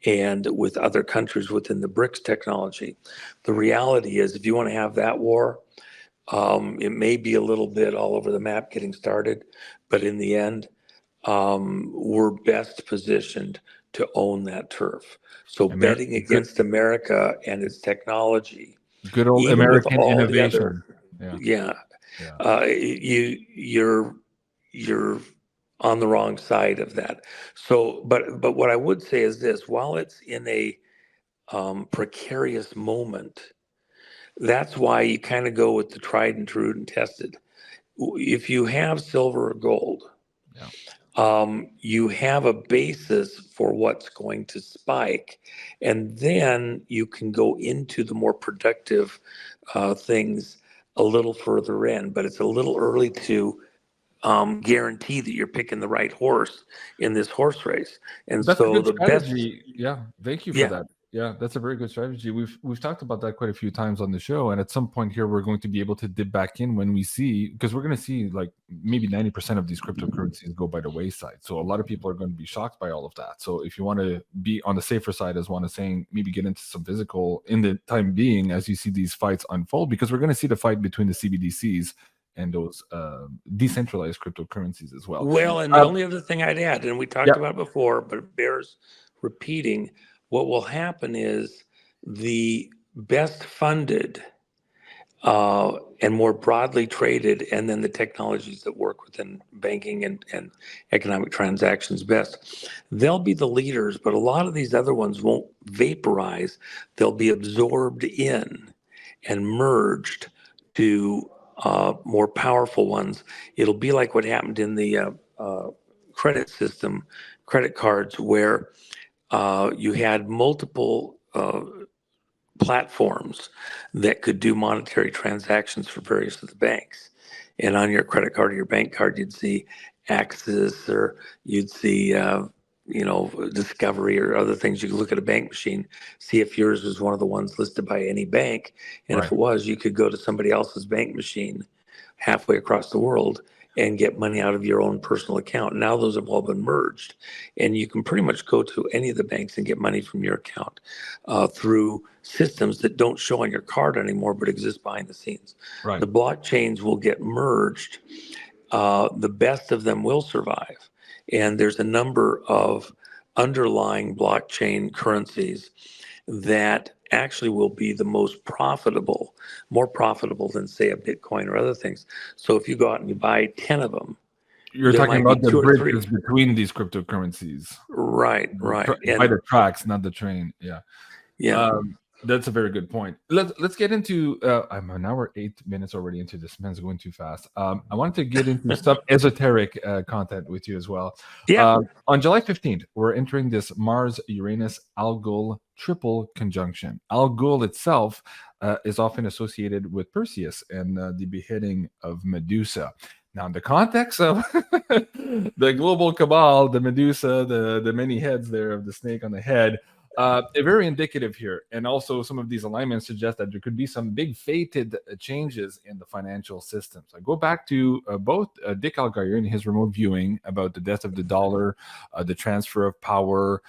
and with other countries within the BRICS technology. The reality is, if you want to have that war, it may be a little bit all over the map getting started, but in the end, we're best positioned to own that turf. So betting against America and its technology, good old even with American all the innovation. other, you're on the wrong side of that. So, but what I would say is this: while it's in a precarious moment, that's why you kind of go with the tried and true and tested. If you have silver or gold, you have a basis for what's going to spike, and then you can go into the more productive things a little further in. But it's a little early to guarantee that you're picking the right horse in this horse race. And That's a so good the best, strategy. Yeah, thank you for that. Yeah, that's a very good strategy. We've talked about that quite a few times on the show, and at some point here, we're going to be able to dip back in when we see, because we're going to see like maybe 90% of these cryptocurrencies go by the wayside. So a lot of people are going to be shocked by all of that. So if you want to be on the safer side, as Juan is saying, maybe get into some physical in the time being as you see these fights unfold, because we're going to see the fight between the CBDCs and those decentralized cryptocurrencies as well. Well, and the only other thing I'd add, and we talked about it before, but it bears repeating, what will happen is the best funded and more broadly traded, and then the technologies that work within banking and economic transactions best, they'll be the leaders, but a lot of these other ones won't vaporize. They'll be absorbed in and merged to more powerful ones. It'll be like what happened in the credit system, credit cards, where you had multiple platforms that could do monetary transactions for various of the banks. And on your credit card or your bank card, you'd see Axis, or you'd see Discovery or other things. You could look at a bank machine, see if yours was one of the ones listed by any bank. And if it was, you could go to somebody else's bank machine halfway across the world and get money out of your own personal account. Now those have all been merged, and you can pretty much go to any of the banks and get money from your account through systems that don't show on your card anymore, but exist behind the scenes. The blockchains will get merged. The best of them will survive. And there's a number of underlying blockchain currencies that actually will be the most profitable, more profitable than, say, a Bitcoin or other things. So if you go out and you buy 10 of them, you're talking about the bridges between these cryptocurrencies. Right. By the tracks, not the train. Yeah. That's a very good point. Let's get into. I'm an hour 8 minutes already into this. Man's going too fast. I wanted to get into some esoteric content with you as well. On July 15th, we're entering this Mars-Uranus Algol triple conjunction. Algol itself is often associated with Perseus and the beheading of Medusa. Now, in the context of the global cabal, the Medusa, the many heads there of the snake on the head, very indicative here. And also some of these alignments suggest that there could be some big fated changes in the financial systems. I go back to both Dick Algier in his remote viewing about the death of the dollar, the transfer of power,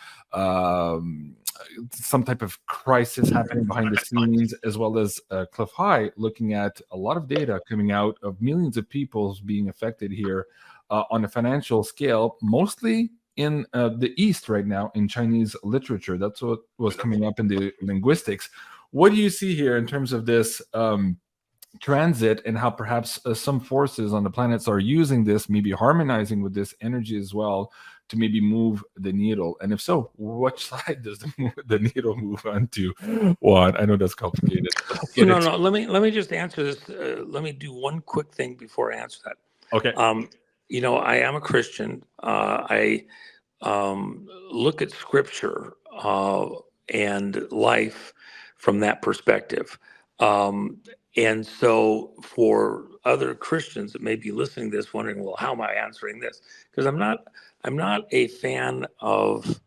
some type of crisis happening behind the scenes, as well as Cliff High looking at a lot of data coming out of millions of people being affected here on a financial scale, mostly in the East right now in Chinese literature. That's what was coming up in the linguistics. What do you see here in terms of this transit, and how perhaps some forces on the planets are using this, maybe harmonizing with this energy as well, to maybe move the needle? And if so, which side does the needle move on to? Juan, I know that's complicated. No. Let me just answer this. Let me do one quick thing before I answer that. Okay. I am a Christian. I look at scripture and life from that perspective. And so for other Christians that may be listening to this wondering, well, how am I answering this? Because I'm not a fan of,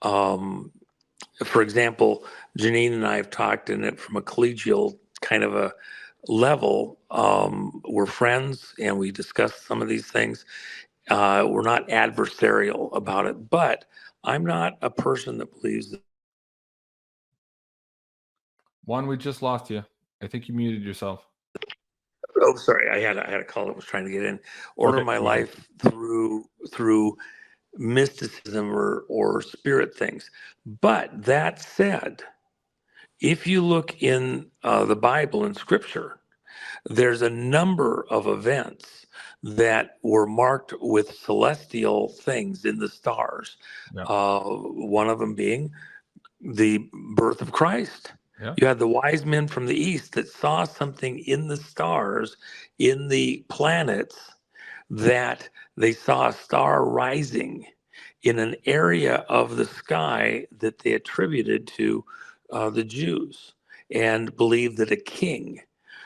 for example, Janine and I have talked in it from a collegial kind of a level. We're friends and we discuss some of these things. We're not adversarial about it, but I'm not a person that believes that. Juan, we just lost you. I think you muted yourself. Oh, sorry, I had a call that was trying to get in. Order Okay, my go ahead. life through mysticism or spirit things. But that said, if you look in the Bible and Scripture, there's a number of events that were marked with celestial things in the stars. Yeah. One of them being the birth of Christ. Yeah. You had the wise men from the east that saw something in the stars, in the planets, that they saw a star rising in an area of the sky that they attributed to the Jews and believed that a king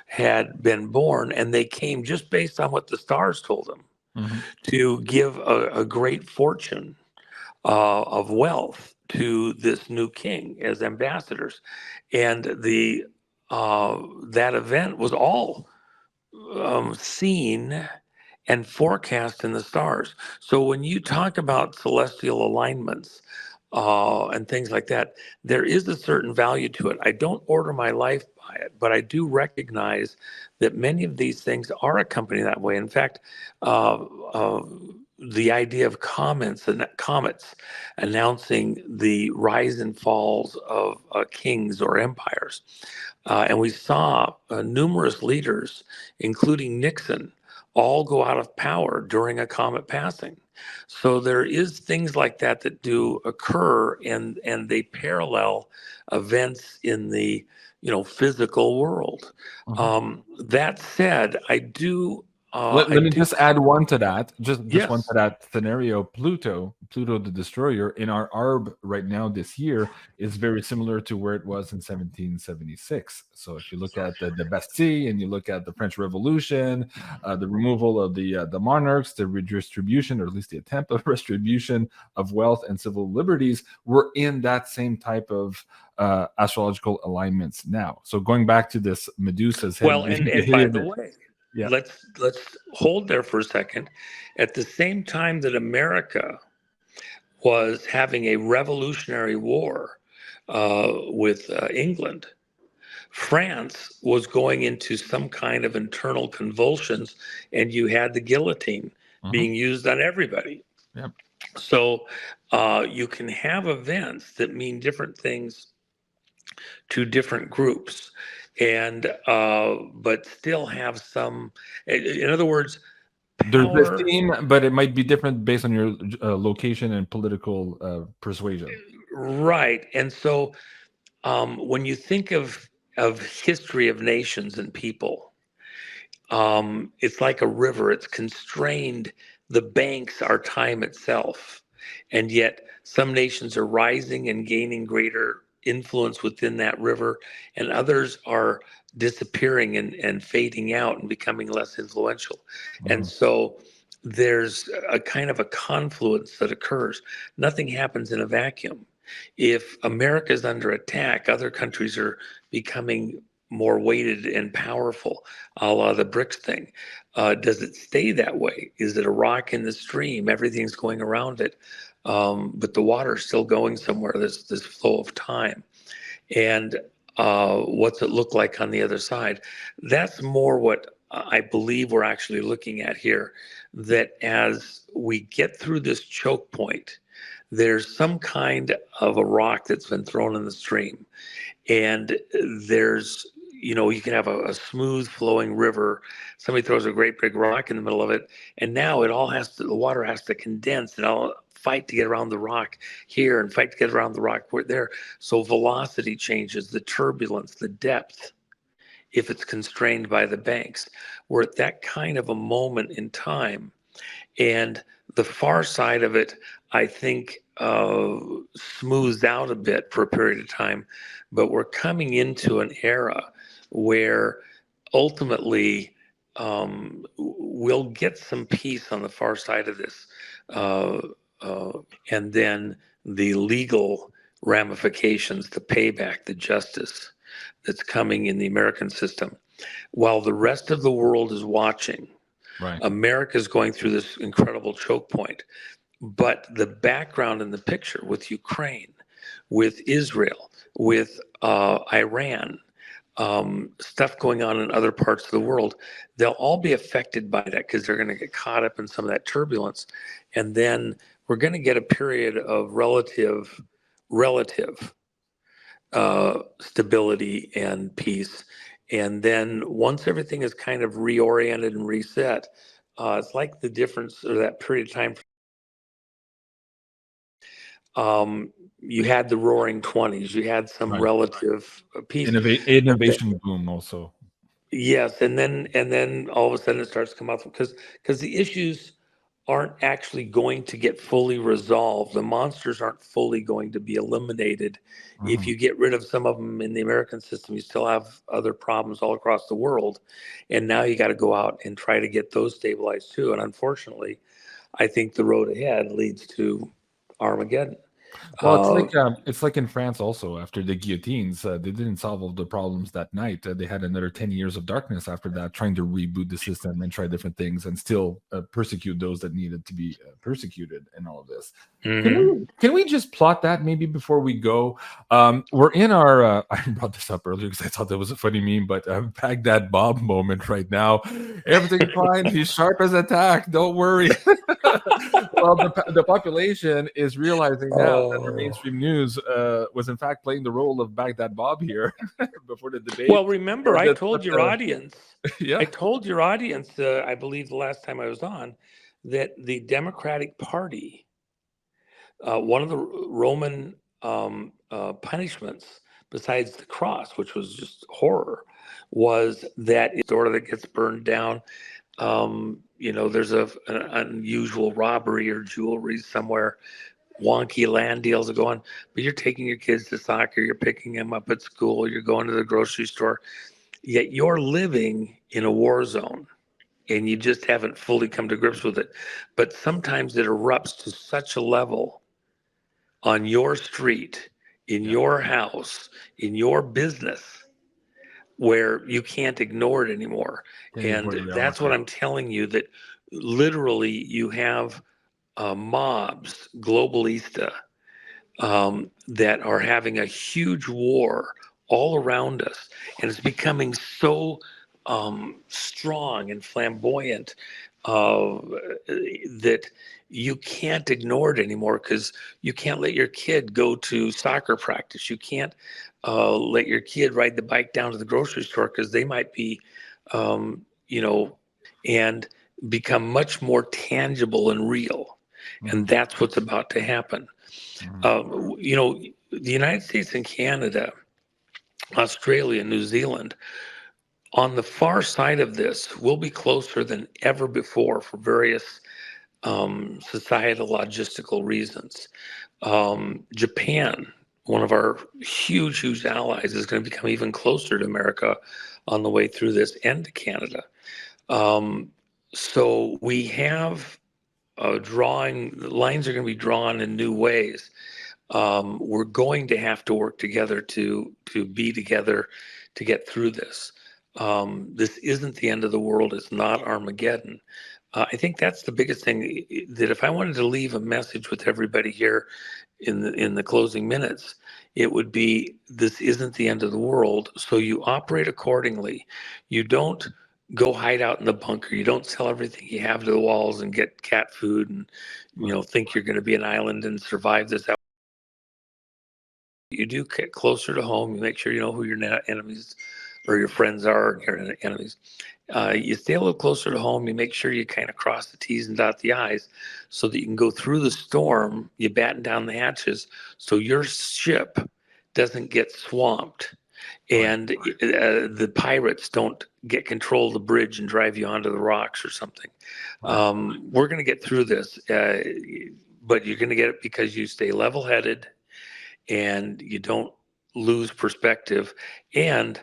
had been born, and they came just based on what the stars told them to give a great fortune of wealth to this new king as ambassadors, and the that event was all seen and forecast in the stars. So when you talk about celestial alignments and things like that, there is a certain value to it. I don't order my life by it, but I do recognize that many of these things are accompanied that way. In fact, the idea of comets announcing the rise and falls of kings or empires. And we saw numerous leaders, including Nixon, all go out of power during a comet passing. So there is things like that that do occur, and they parallel events in the physical world. That said, I do. Let me just add one to that. Just Yes. one to that scenario. Pluto the destroyer in our ARB right now this year is very similar to where it was in 1776. So if you look at the Bastille and you look at the French Revolution, the removal of the monarchs, the redistribution, or at least the attempt of retribution of wealth and civil liberties, we're in that same type of astrological alignments now. So going back to this Medusa's head. Well, and by the way, yeah. let's hold there for a second. At the same time that America was having a revolutionary war with England, France was going into some kind of internal convulsions, and you had the guillotine being used on everybody. Yep. So you can have events that mean different things to different groups, and but still have some. In other words, there's power. a theme, but it might be different based on your location and political persuasion. Right, and so when you think of history of nations and people, it's like a river. It's constrained. The banks are time itself, and yet some nations are rising and gaining greater influence within that river, and others are disappearing and fading out and becoming less influential. And so there's a kind of a confluence that occurs. Nothing happens in a vacuum. If America is under attack, other countries are becoming more weighted and powerful, a la the BRICS thing. Does it stay that way? Is it a rock in the stream? Everything's going around it, but the water's still going somewhere. There's this flow of time. And what's it look like on the other side? That's more what I believe we're actually looking at here, that as we get through this choke point, there's some kind of a rock that's been thrown in the stream. And there's, you can have a smooth flowing river. Somebody throws a great big rock in the middle of it, and now the water has to condense, and I'll fight to get around the rock here and fight to get around the rock there. So velocity changes, the turbulence, the depth, if it's constrained by the banks. We're at that kind of a moment in time. And the far side of it, I think, smooths out a bit for a period of time. But we're coming into an era where ultimately we'll get some peace on the far side of this. Uh, and then the legal ramifications, the payback, the justice that's coming in the American system. While the rest of the world is watching, Right. America is going through this incredible choke point. But the background in the picture with Ukraine, with Israel, with Iran, stuff going on in other parts of the world, they'll all be affected by that because they're going to get caught up in some of that turbulence. And then we're going to get a period of relative stability and peace. And then once everything is kind of reoriented and reset, it's like the difference or that period of time. You had the Roaring '20s. You had some Right. relative peace. Innovation boom also. Yes, and then all of a sudden it starts to come out because the issues aren't actually going to get fully resolved. The monsters aren't fully going to be eliminated. If you get rid of some of them in the American system, you still have other problems all across the world, and now you got to go out and try to get those stabilized too. And unfortunately, I think the road ahead leads to Armageddon. Well, Uh, it's like in France also. After the guillotines, they didn't solve all the problems that night. They had another 10 years of darkness after that, trying to reboot the system and try different things, and still persecute those that needed to be persecuted, and all of this. Can we just plot that maybe before we go? We're in our. I brought this up earlier because I thought that was a funny meme, but Baghdad Bob moment right now. Everything's fine. He's sharp as a tack. Don't worry. Well, the population is realizing now that their mainstream news was in fact playing the role of Baghdad Bob here before the debate. Well, remember, I told your audience, yeah, I believe the last time I was on, that the Democratic Party, one of the Roman punishments, besides the cross, which was just horror, was that it's order that gets burned down. There's an unusual robbery or jewelry somewhere, wonky land deals are going, but you're taking your kids to soccer, you're picking them up at school, you're going to the grocery store, yet you're living in a war zone and you just haven't fully come to grips with it. But sometimes it erupts to such a level on your street, in your house, in your business, where you can't ignore it anymore. And that's what I'm telling you, that literally you have mobs, globalista, that are having a huge war all around us. And it's becoming so strong and flamboyant that you can't ignore it anymore, because you can't let your kid go to soccer practice. You can't let your kid ride the bike down to the grocery store because they might be, and become much more tangible and real. And that's what's about to happen. The United States and Canada, Australia, New Zealand, on the far side of this, will be closer than ever before for various societal logistical reasons. Japan, one of our huge allies, is going to become even closer to America on the way through this, and to Canada. So we have the lines are going to be drawn in new ways. We're going to have to work together to be together to get through this. This isn't the end of the world. It's not Armageddon. I think that's the biggest thing, that if I wanted to leave a message with everybody here in the closing minutes, it would be, this isn't the end of the world. So you operate accordingly. You don't go hide out in the bunker. You don't sell everything you have to the walls and get cat food and think you're going to be an island and survive this out. You do get closer to home. You make sure you know who your enemies or your friends are, and your enemies. You stay a little closer to home. You make sure you kind of cross the T's and dot the I's, so that you can go through the storm. You batten down the hatches so your ship doesn't get swamped, and the pirates don't get control of the bridge and drive you onto the rocks or something. We're going to get through this, but you're going to get it because you stay level-headed and you don't lose perspective. And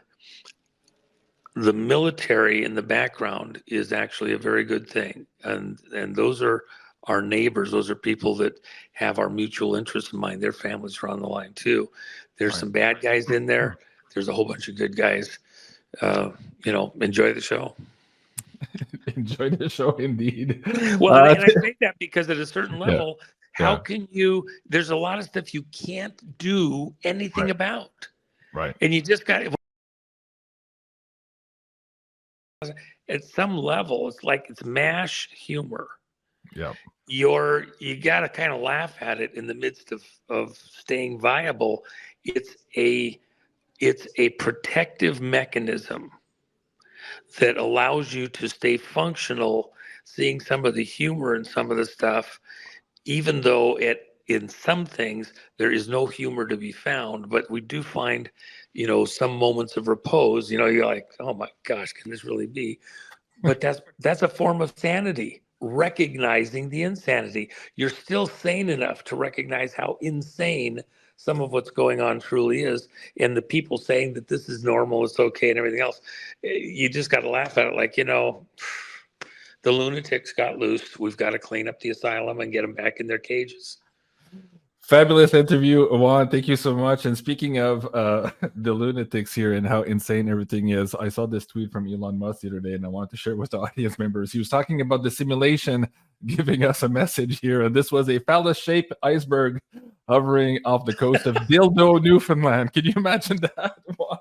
the military in the background is actually a very good thing. And those are our neighbors. Those are people that have our mutual interests in mind. Their families are on the line too. There's some bad guys in there. There's a whole bunch of good guys. Enjoy the show. Enjoy the show indeed. Well, and I say that because at a certain level, how can you, there's a lot of stuff you can't do anything about. Right. And you just got, at some level, it's like it's MASH humor. Yeah. You got to kind of laugh at it in the midst of staying viable. It's a protective mechanism that allows you to stay functional, seeing some of the humor in some of the stuff, even though in some things there is no humor to be found, but we do find, some moments of repose. You're like, oh my gosh, can this really be? But that's a form of sanity, recognizing the insanity. You're still sane enough to recognize how insane some of what's going on truly is, and the people saying that this is normal, it's okay, and everything else. You just got to laugh at it, like, the lunatics got loose. We've got to clean up the asylum and get them back in their cages. Fabulous interview, Juan. Thank you so much. And speaking of the lunatics here and how insane everything is, I saw this tweet from Elon Musk the other day, and I wanted to share it with the audience members. He was talking about the simulation giving us a message here, and this was a phallus-shaped iceberg hovering off the coast of Dildo, Newfoundland. Can you imagine that, Juan?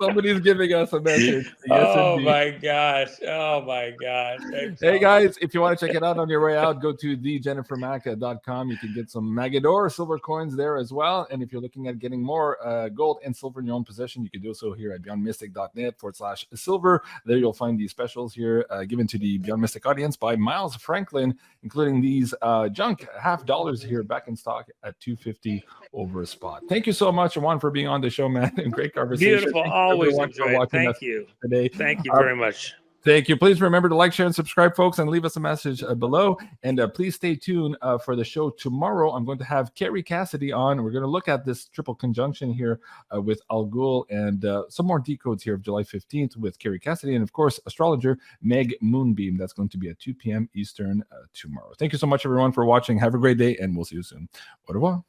Somebody's giving us a message. Yes, my gosh. Oh my gosh. Hey guys, if you want to check it out on your way out, go to thejennifermaca.com. You can get some Magador silver coins there as well. And if you're looking at getting more gold and silver in your own possession, you can do so here at beyondmystic.net/silver. There you'll find these specials here given to the Beyond Mystic audience by Miles Franklin, including these junk $50 here back in stock at $250 over a spot. Thank you so much, Juan, for being on the show, man. Great conversation. Beautiful. Always enjoy it. Thank you. Today. Thank you very much. Thank you. Please remember to like, share, and subscribe, folks, and leave us a message below. And please stay tuned for the show tomorrow. I'm going to have Kerry Cassidy on. We're going to look at this triple conjunction here with Al Ghul and some more decodes here of July 15th with Kerry Cassidy. And, of course, astrologer Meg Moonbeam. That's going to be at 2 p.m. Eastern tomorrow. Thank you so much, everyone, for watching. Have a great day, and we'll see you soon. Au revoir.